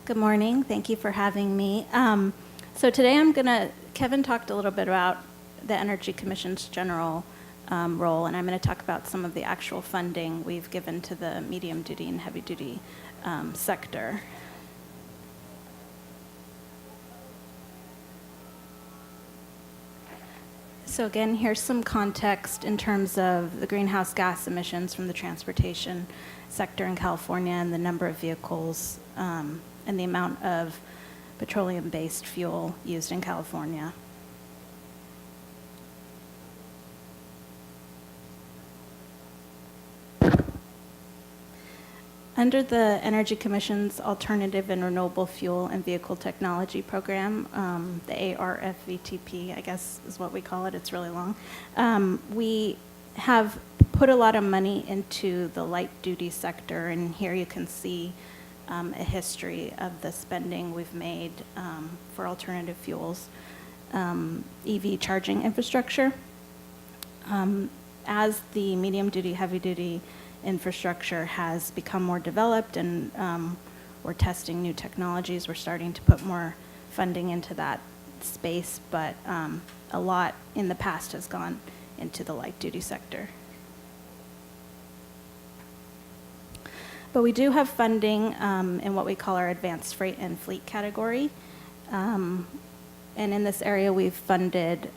Good morning. Thank you for having me. So today Kevin talked a little bit about the Energy Commission's general role, and I'm going to talk about some of the actual funding we've given to the medium duty and heavy duty sector. So again, here's some context in terms of the greenhouse gas emissions from the transportation sector in California and the number of vehicles and the amount of petroleum-based fuel used in California. Under the Energy Commission's Alternative and Renewable Fuel and Vehicle Technology Program, the ARFVTP, I guess is what we call it, it's really long, we have put a lot of money into the light-duty sector, and here you can see a history of the spending we've made for alternative fuels, EV charging infrastructure. As the medium-duty, heavy-duty infrastructure has become more developed and we're testing new technologies, we're starting to put more funding into that space, but a lot in the past has gone into the light-duty sector. But we do have funding in what we call our advanced freight and fleet category. And in this area, we've funded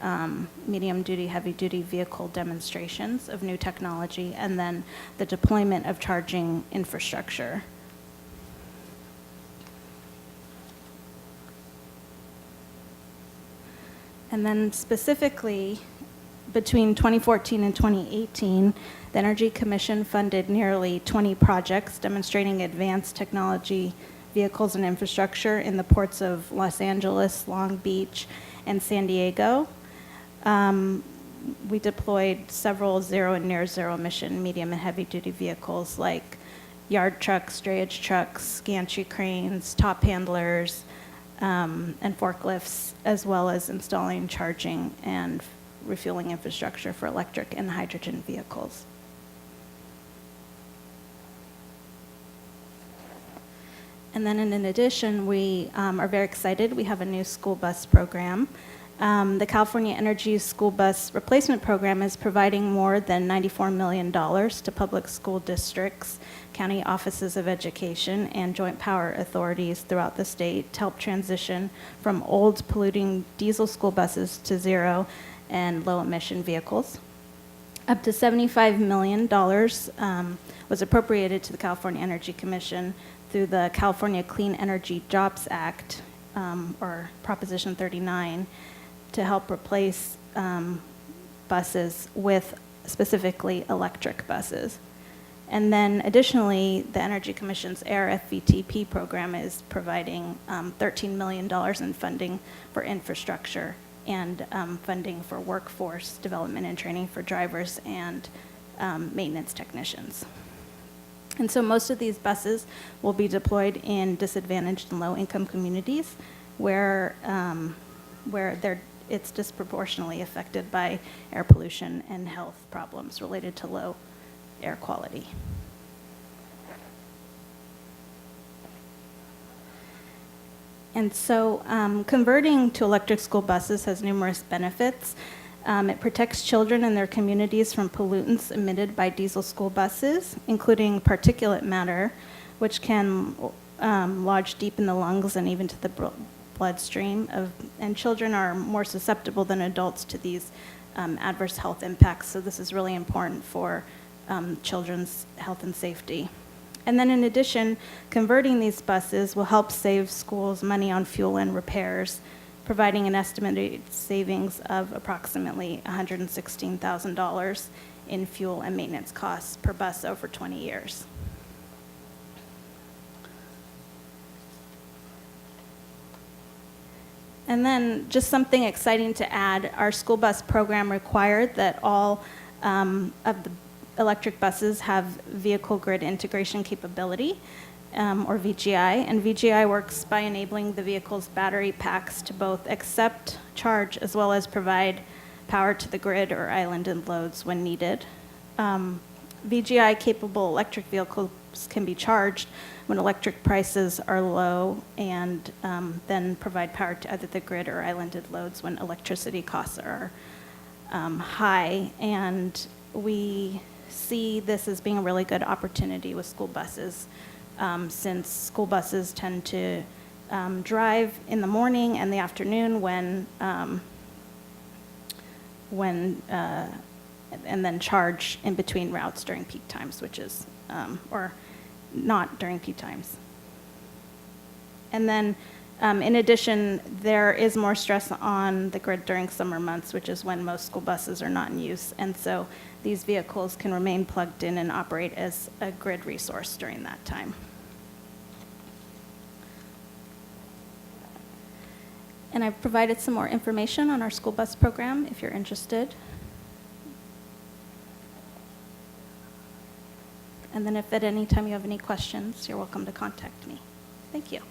medium-duty, heavy-duty vehicle demonstrations of new technology, and then the deployment of charging infrastructure. And then specifically, between 2014 and 2018, the Energy Commission funded nearly 20 projects demonstrating advanced technology vehicles and infrastructure in the ports of Los Angeles, Long Beach, and San Diego. We deployed several zero and near zero emission medium and heavy duty vehicles like yard trucks, drayage trucks, gantry cranes, top handlers, and forklifts, as well as installing charging and refueling infrastructure for electric and hydrogen vehicles. And then in addition, we are very excited. We have a new school bus program. The California Energy School Bus Replacement Program is providing more than $94 million to public school districts, county offices of education, and joint power authorities throughout the state to help transition from old polluting diesel school buses to zero and low emission vehicles. Up to $75 million was appropriated to the California Energy Commission through the California Clean Energy Jobs Act, or Proposition 39, to help replace buses with specifically electric buses. And then additionally, the Energy Commission's ARFVTP program is providing $13 million in funding for infrastructure and funding for workforce development and training for drivers and maintenance technicians. And so most of these buses will be deployed in disadvantaged and low-income communities where it's disproportionately affected by air pollution and health problems related to low air quality. And so converting to electric school buses has numerous benefits. It protects children and their communities from pollutants emitted by diesel school buses, including particulate matter, which can lodge deep in the lungs and even to the bloodstream. And children are more susceptible than adults to these adverse health impacts, so this is really important for children's health and safety. And then in addition, converting these buses will help save schools money on fuel and repairs, providing an estimated savings of approximately $116,000 in fuel and maintenance costs per bus over 20 years. And then just something exciting to add, our school bus program required that all of the electric buses have vehicle grid integration capability, or VGI, and VGI works by enabling the vehicle's battery packs to both accept charge as well as provide power to the grid or islanded loads when needed. VGI-capable electric vehicles can be charged when electric prices are low, and then provide power to either the grid or islanded loads when electricity costs are high. And we see this as being a really good opportunity with school buses, since school buses tend to drive in the morning and the afternoon and then charge in between routes during peak times, which is, or not during peak times. And then, in addition, there is more stress on the grid during summer months, which is when most school buses are not in use. And so these vehicles can remain plugged in and operate as a grid resource during that time. And I've provided some more information on our school bus program if you're interested. And then if at any time you have any questions, you're welcome to contact me. Thank you.